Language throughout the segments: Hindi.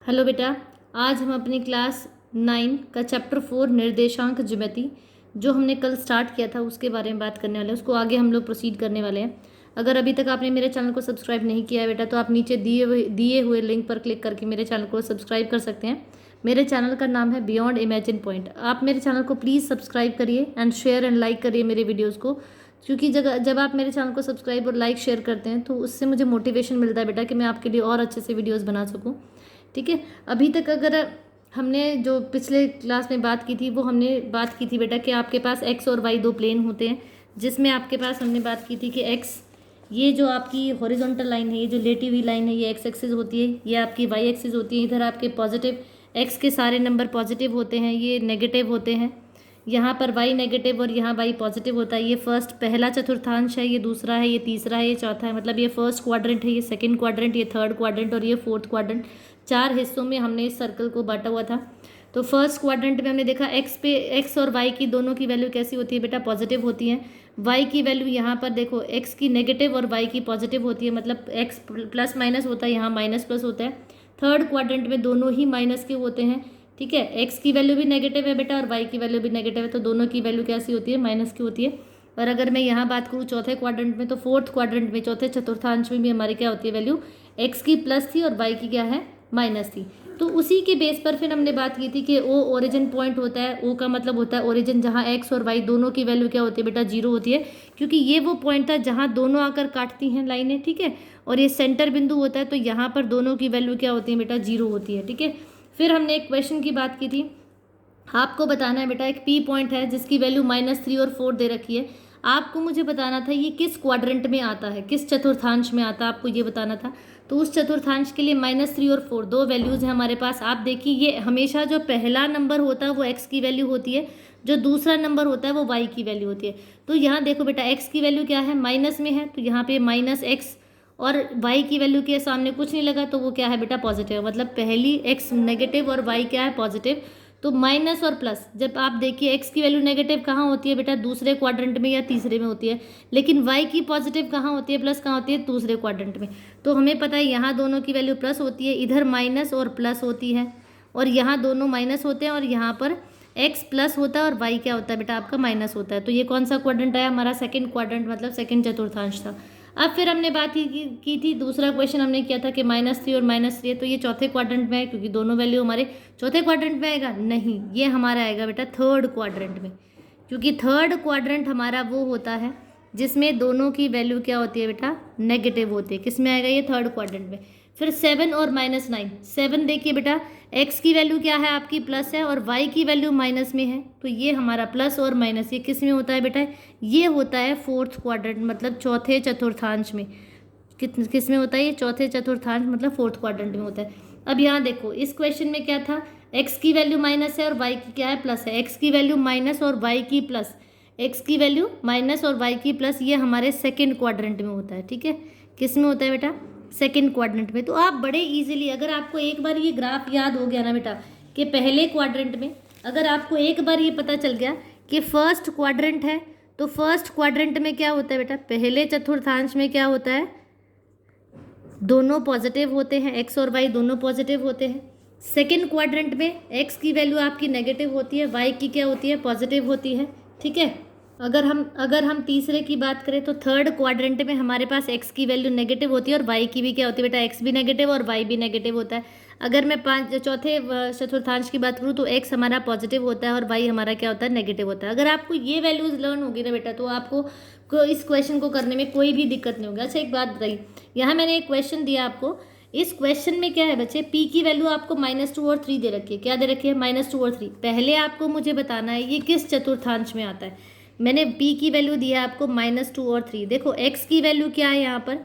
हेलो बेटा, आज हम अपनी क्लास 9 का चैप्टर 4 निर्देशांक ज्यामिति जो हमने कल स्टार्ट किया था उसके बारे में बात करने वाले हैं। उसको आगे हम लोग प्रोसीड करने वाले हैं। अगर अभी तक आपने मेरे चैनल को सब्सक्राइब नहीं किया है बेटा, तो आप नीचे दिए हुए लिंक पर क्लिक करके मेरे चैनल को सब्सक्राइब कर सकते हैं। मेरे चैनल का नाम है बियॉन्ड इमेजिन पॉइंट। आप मेरे चैनल को प्लीज़ सब्सक्राइब करिए एंड शेयर एंड लाइक करिए मेरे वीडियोज़ को, क्योंकि जब आप मेरे चैनल को सब्सक्राइब और लाइक शेयर करते हैं तो उससे मुझे मोटिवेशन मिलता है बेटा कि मैं आपके लिए और अच्छे से वीडियोज़ बना सकूँ। ठीक है, अभी तक अगर हमने जो पिछले क्लास में बात की थी वो हमने बात की थी बेटा कि आपके पास एक्स और वाई दो प्लेन होते हैं, जिसमें आपके पास हमने बात की थी कि एक्स, ये जो आपकी हॉरिजॉन्टल लाइन है, ये जो लेटी हुई लाइन है, ये एक्स एक्सिस होती है, ये आपकी वाई एक्सिस होती है। इधर आपके पॉजिटिव एक्स के सारे नंबर पॉजिटिव होते हैं, ये नेगेटिव होते हैं। यहाँ पर वाई नेगेटिव और यहाँ वाई पॉजिटिव होता है। ये फर्स्ट पहला चतुर्थांश है, ये दूसरा है, ये तीसरा है, ये चौथा है। मतलब ये फर्स्ट क्वाड्रेंट है, ये सेकंड क्वाड्रेंट, ये थर्ड क्वाड्रेंट और ये फोर्थ क्वाड्रेंट। 4 हिस्सों में हमने इस सर्कल को बांटा हुआ था। तो फर्स्ट क्वाड्रेंट में हमने देखा एक्स और वाई की दोनों की वैल्यू कैसी होती है बेटा, पॉजिटिव होती है। वाई की वैल्यू यहाँ पर देखो, एक्स की नेगेटिव और वाई की पॉजिटिव होती है, मतलब एक्स प्लस माइनस होता है, यहाँ माइनस प्लस होता है। थर्ड क्वाड्रेंट में दोनों ही माइनस के होते हैं। ठीक है, एक्स की वैल्यू भी नेगेटिव है बेटा और वाई की वैल्यू भी नेगेटिव है, तो दोनों की वैल्यू कैसी होती है, माइनस की होती है। और अगर मैं यहाँ बात करूँ चौथे क्वाड्रेंट में, तो फोर्थ क्वाड्रेंट में चौथे चतुर्थांश में भी हमारी क्या होती है वैल्यू, एक्स की प्लस थी और वाई की क्या है, माइनस थी। तो उसी के बेस पर फिर हमने बात की थी कि ओ ओरिजिन पॉइंट होता है। ओ का मतलब होता है ओरिजिन, जहाँ एक्स और वाई दोनों की वैल्यू क्या होती है बेटा, जीरो होती है, क्योंकि ये वो पॉइंट था जहाँ दोनों आकर काटती हैं लाइनें। ठीक है, और ये सेंटर बिंदु होता है, तो यहाँ पर दोनों की वैल्यू क्या होती है बेटा, जीरो होती है। ठीक है, फिर हमने एक क्वेश्चन की बात की थी, आपको बताना है बेटा एक पी पॉइंट है जिसकी वैल्यू -3 और 4 दे रखी है। आपको मुझे बताना था ये किस क्वाड्रेंट में आता है, किस चतुर्थांश में आता है, आपको ये बताना था। तो उस चतुर्थांश के लिए -3 और 4 दो वैल्यूज़ हैं हमारे पास। आप देखिए, ये हमेशा जो पहला नंबर होता है वो एक्स की वैल्यू होती है, जो दूसरा नंबर होता है वो वाई की वैल्यू होती है। तो यहाँ देखो बेटा, एक्स की वैल्यू क्या है, माइनस में है, तो यहाँ पे -x, और y की वैल्यू के सामने कुछ नहीं लगा, तो वो क्या है बेटा, पॉजिटिव। मतलब पहली x नेगेटिव और y क्या है, पॉजिटिव। तो माइनस और प्लस, जब आप देखिए x की वैल्यू नेगेटिव कहाँ होती है बेटा, दूसरे क्वाड्रेंट में या तीसरे में होती है, लेकिन y की पॉजिटिव कहाँ होती है, प्लस कहाँ होती है, दूसरे क्वाड्रेंट में। तो हमें पता है यहाँ दोनों की वैल्यू प्लस होती है, इधर माइनस और प्लस होती है, और यहाँ दोनों माइनस होते हैं, और यहाँ पर x प्लस होता है और y क्या होता है बेटा, आपका माइनस होता है। तो ये कौन सा क्वाड्रेंट आया, हमारा सेकंड क्वाड्रेंट, मतलब सेकंड चतुर्थांश था। अब फिर हमने बात की थी, दूसरा क्वेश्चन हमने किया था कि -3 और -3 है, तो ये चौथे क्वाड्रेंट में है, क्योंकि दोनों वैल्यू हमारे चौथे क्वाड्रेंट में आएगा, नहीं, ये हमारा आएगा बेटा थर्ड क्वाड्रेंट में, क्योंकि थर्ड क्वाड्रेंट हमारा वो होता है जिसमें दोनों की वैल्यू क्या होती है बेटा, नेगेटिव होती है। किस में आएगा, ये थर्ड क्वाड्रेंट में। फिर 7 और -9, 7 देखिए बेटा, एक्स की वैल्यू क्या है आपकी, प्लस है, और वाई की वैल्यू माइनस में है, तो ये हमारा प्लस और माइनस ये किस में होता है बेटा, ये होता है फोर्थ क्वाड्रेंट, मतलब चौथे चतुर्थांश में। किस में होता है ये, चौथे चतुर्थांश, मतलब फोर्थ क्वाड्रेंट में होता है। अब यहाँ देखो, इस क्वेश्चन में क्या था, एक्स की वैल्यू माइनस है और वाई की क्या है, प्लस है। एक्स की वैल्यू माइनस और वाई की प्लस, एक्स की वैल्यू माइनस और वाई की प्लस, ये हमारे सेकेंड क्वाड्रेंट में होता है। ठीक है, किस में होता है बेटा, सेकेंड क्वाड्रेंट में। तो आप बड़े इजीली, अगर आपको एक बार ये ग्राफ याद हो गया ना बेटा, कि पहले क्वाड्रेंट में अगर आपको एक बार ये पता चल गया कि फर्स्ट क्वाड्रेंट है, तो फर्स्ट क्वाड्रेंट में क्या होता है बेटा, पहले चतुर्थांश में क्या होता है, दोनों पॉजिटिव होते हैं, एक्स और वाई दोनों पॉजिटिव होते हैं। सेकेंड क्वाड्रेंट में एक्स की वैल्यू आपकी नेगेटिव होती है, वाई की क्या होती है, पॉजिटिव होती है। ठीक है, अगर हम तीसरे की बात करें, तो थर्ड क्वाड्रेंट में हमारे पास एक्स की वैल्यू नेगेटिव होती है और वाई की भी क्या होती है बेटा, एक्स भी नेगेटिव और वाई भी नेगेटिव होता है। अगर मैं चौथे चतुर्थांश की बात करूँ, तो एक्स हमारा पॉजिटिव होता है और वाई हमारा क्या होता है, नेगेटिव होता है। अगर आपको ये वैल्यूज लर्न होगी ना बेटा, तो आपको इस क्वेश्चन को करने में कोई भी दिक्कत नहीं होगी। अच्छा, एक बात बताइए, यहाँ मैंने एक क्वेश्चन दिया आपको, इस क्वेश्चन में क्या है बच्चे, p की वैल्यू आपको -2 और 3 दे रखी है। क्या दे रखी है, -2 और 3। पहले आपको मुझे बताना है ये किस चतुर्थांश में आता है। मैंने p की वैल्यू दिया है आपको -2 और 3। देखो x की वैल्यू क्या है, यहाँ पर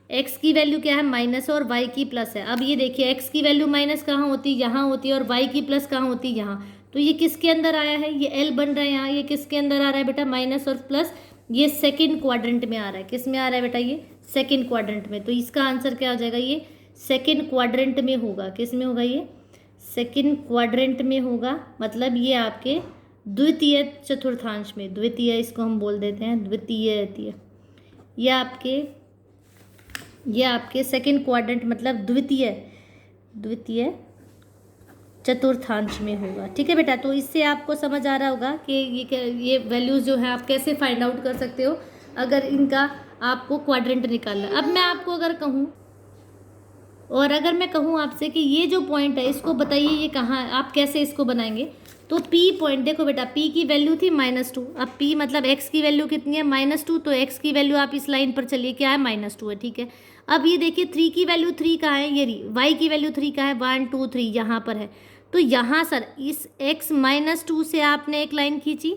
x की वैल्यू क्या है, माइनस, और y की प्लस है। अब ये देखिए, x की वैल्यू माइनस कहाँ होती है, यहाँ होती है, और y की प्लस कहाँ होती है, यहाँ। तो ये किसके अंदर आया है, ये l बन रहा है यहाँ, ये किसके अंदर आ रहा है बेटा, माइनस और प्लस, ये सेकेंड क्वाड्रेंट में आ रहा है। किस में आ रहा है बेटा, ये सेकेंड क्वाड्रेंट में। तो इसका आंसर क्या हो जाएगा, ये सेकेंड क्वाड्रेंट में होगा। किस में होगा, ये सेकेंड क्वाड्रेंट में होगा, मतलब ये आपके द्वितीय चतुर्थांश में, द्वितीय इसको हम बोल देते हैं, द्वितीय, ये आपके सेकेंड क्वाड्रेंट, मतलब द्वितीय चतुर्थांश में होगा। ठीक है बेटा, तो इससे आपको समझ आ रहा होगा कि ये वैल्यूज़ जो है आप कैसे फाइंड आउट कर सकते हो अगर इनका आपको क्वाड्रेंट निकालना। अब मैं आपको अगर कहूँ आपसे कि ये जो पॉइंट है इसको बताइए ये कहाँ है, आप कैसे इसको बनाएंगे। तो P पॉइंट देखो बेटा, P की वैल्यू थी -2, अब P मतलब x की वैल्यू कितनी है -2, तो x की वैल्यू आप इस लाइन पर चलिए क्या है -2 है। ठीक है, अब ये देखिए 3 की वैल्यू 3 कहाँ है, ये रही। y की वैल्यू 3 कहाँ है, 1 2 3 यहाँ पर है। तो यहाँ सर इस x -2 से आपने एक लाइन खींची,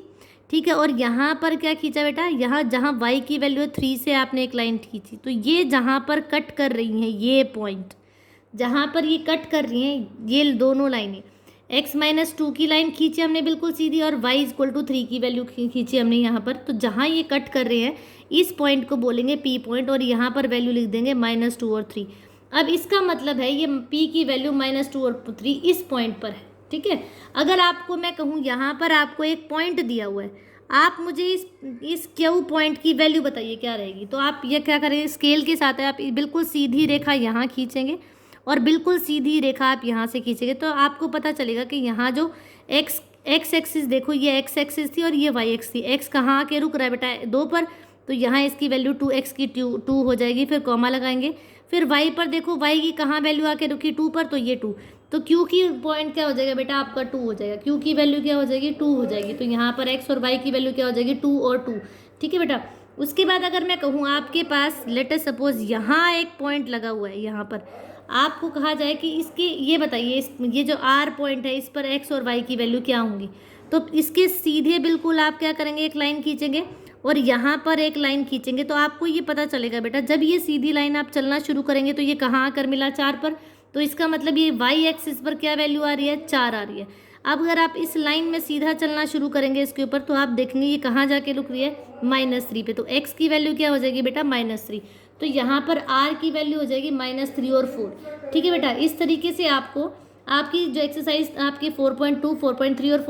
ठीक है, और यहाँ पर क्या खींचा बेटा, यहाँ जहाँ y की वैल्यू है 3 से आपने एक लाइन खींची। तो ये जहाँ पर कट कर रही हैं, ये पॉइंट जहाँ पर ये कट कर रही हैं, ये दोनों लाइनें x -2 की लाइन खींची हमने बिल्कुल सीधी, और y = 3 की वैल्यू खींची हमने यहाँ पर। तो जहाँ ये कट कर रहे हैं इस पॉइंट को बोलेंगे P पॉइंट, और यहाँ पर वैल्यू लिख देंगे -2 और 3। अब इसका मतलब है ये P की वैल्यू -2 और 3 इस पॉइंट पर है। ठीक है, अगर आपको मैं कहूँ यहाँ पर आपको एक पॉइंट दिया हुआ है, आप मुझे इस Q पॉइंट की वैल्यू बताइए क्या रहेगी। तो आप ये क्या करेंगे, स्केल के साथ है आप बिल्कुल सीधी रेखा यहाँ खींचेंगे और बिल्कुल सीधी रेखा आप यहाँ से खींचेंगे, तो आपको पता चलेगा कि यहाँ जो एक्स एक्सिस देखो, ये एक्स एक्सिस थी और ये वाई एक्स थी। एक्स कहाँ आके रुक रहा है बेटा 2 पर, तो यहाँ इसकी वैल्यू 2x की 2 हो जाएगी, फिर कॉमा लगाएंगे। फिर y पर देखो, y की कहाँ वैल्यू आके रुकी 2 पर, तो ये 2। तो q की पॉइंट क्या हो जाएगा बेटा आपका 2 हो जाएगा, q की वैल्यू क्या हो जाएगी 2 हो जाएगी। तो यहाँ पर x और y की वैल्यू क्या हो जाएगी 2 और 2। ठीक है बेटा, उसके बाद अगर मैं कहूँ आपके पास लेट अस सपोज यहाँ एक पॉइंट लगा हुआ है, यहाँ पर आपको कहा जाए कि इसकी ये बताइए ये जो R पॉइंट है इस पर x और y की वैल्यू क्या होंगी। तो इसके सीधे बिल्कुल आप क्या करेंगे, एक लाइन खींचेंगे और यहाँ पर एक लाइन खींचेंगे, तो आपको ये पता चलेगा बेटा जब ये सीधी लाइन आप चलना शुरू करेंगे तो ये कहाँ आकर मिला 4 पर। तो इसका मतलब ये y एक्सिस पर क्या वैल्यू आ रही है 4 आ रही है। अब अगर आप इस लाइन में सीधा चलना शुरू करेंगे इसके ऊपर, तो आप देखेंगे ये कहाँ जाके रुक रही है -3 पे। तो x की वैल्यू क्या हो जाएगी बेटा -3, तो यहाँ पर r की वैल्यू हो जाएगी -3 और 4। ठीक है बेटा, इस तरीके से आपको आपकी जो एक्सरसाइज आपकी 4.2, 4.3 और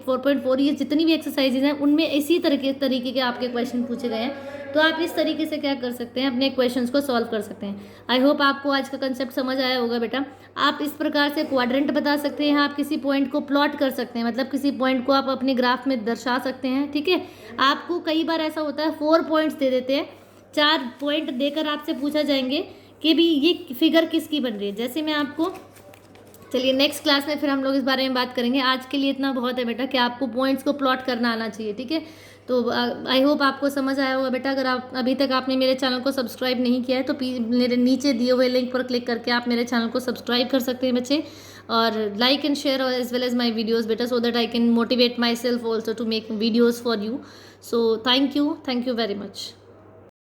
4.4 ये जितनी भी एक्सरसाइजेज हैं उनमें इसी तरीके के आपके क्वेश्चन पूछे गए हैं। तो आप इस तरीके से क्या कर सकते हैं, अपने क्वेश्चंस को सॉल्व कर सकते हैं। आई होप आपको आज का कंसेप्ट समझ आया होगा बेटा। आप इस प्रकार से क्वाड्रेंट बता सकते हैं, आप किसी पॉइंट को प्लॉट कर सकते हैं, मतलब किसी पॉइंट को आप अपने ग्राफ में दर्शा सकते हैं। ठीक है, आपको कई बार ऐसा होता है 4 पॉइंट्स दे देते हैं, 4 पॉइंट देकर आपसे पूछा जाएंगे कि भी ये फिगर किसकी बन रही है। जैसे मैं आपको, चलिए नेक्स्ट क्लास में फिर हम लोग इस बारे में बात करेंगे। आज के लिए इतना बहुत है बेटा कि आपको पॉइंट्स को प्लॉट करना आना चाहिए। ठीक है, तो आई होप आपको समझ आया होगा बेटा। अगर आप अभी तक आपने मेरे चैनल को सब्सक्राइब नहीं किया है तो मेरे नीचे दिए हुए लिंक पर क्लिक करके आप मेरे चैनल को सब्सक्राइब कर सकते हैं बच्चे, और like and share as well as my videos बेटा, so that I can motivate myself also to make videos for you. So thank you very much.